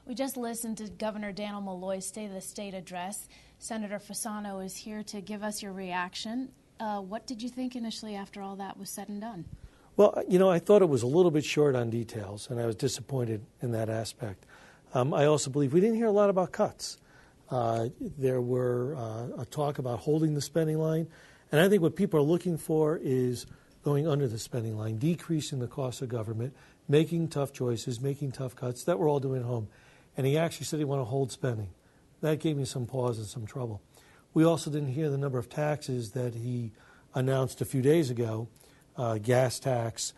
We just listened to Governor Malloy's State of the State address. Senator Fasano is here to give us your reaction. What did you think initially after all that was said and done? Well, you know, I thought it was a little bit short on details, and I was disappointed in that aspect. I also believe we didn't hear a lot about cuts. There were a talk about holding the spending line, and I think what people are looking for is going under the spending line, decreasing the cost of government, making tough choices, making tough cuts that we're all doing at home. And he actually said he wanted to hold spending. That gave me some pause and some trouble. We also didn't hear the number of taxes that he announced a few days ago, gas tax,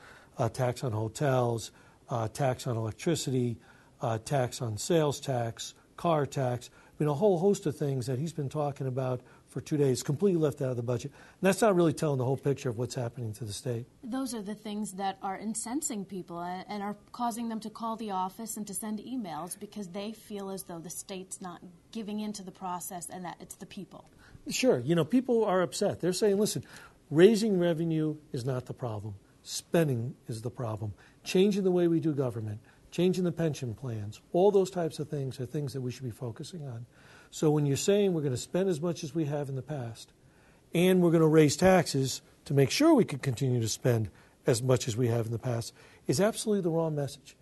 tax on hotels, tax on electricity, tax on sales tax, car tax. I mean, a whole host of things that he's been talking about for 2 days, completely left out of the budget. And that's not really telling the whole picture of what's happening to the state. Those are the things that are incensing people and are causing them to call the office and to send emails because they feel as though the state's not giving into the process and that it's the people. Sure. You know, people are upset. They're saying, listen, raising revenue is not the problem. Spending is the problem. Changing the way we do government, changing the pension plans, all those types of things are things that we should be focusing on. So when you're saying we're going to spend as much as we have in the past and we're going to raise taxes to make sure we can continue to spend as much as we have in the past is absolutely the wrong message.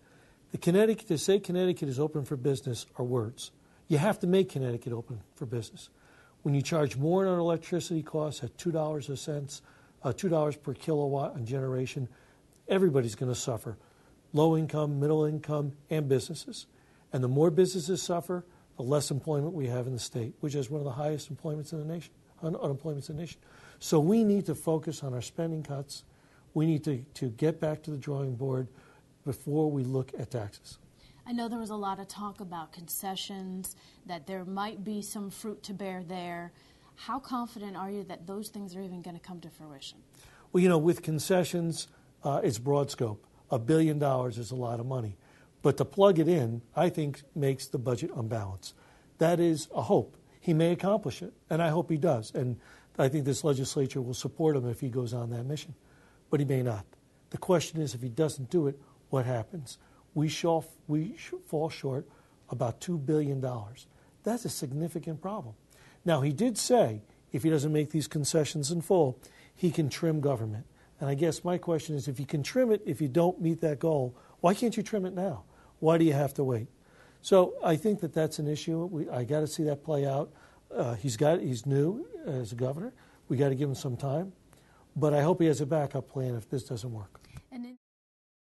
To say Connecticut is open for business are words. You have to make Connecticut open for business. When you charge more on electricity costs at $2 per kilowatt on generation, everybody's going to suffer. Low income, middle income, and businesses. And the more businesses suffer, the less employment we have in the state, which is one of the highest unemployments in the nation. So we need to focus on our spending cuts. We need to get back to the drawing board before we look at taxes. I know there was a lot of talk about concessions, that there might be some fruit to bear there. How confident are you that those things are even going to come to fruition? Well, you know, with concessions, it's broad scope. $1 billion is a lot of money. But to plug it in, I think, makes the budget unbalanced. That is a hope. He may accomplish it, and I hope he does. And I think this legislature will support him if he goes on that mission. But he may not. The question is, if he doesn't do it, what happens? We fall short about $2 billion. That's a significant problem. Now, he did say, if he doesn't make these concessions in full, he can trim government. And I guess my question is, if you can trim it, if you don't meet that goal, why can't you trim it now? Why do you have to wait? So I think that that's an issue. I got to see that play out. He's new as a governor. We got to give him some time. But I hope he has a backup plan if this doesn't work.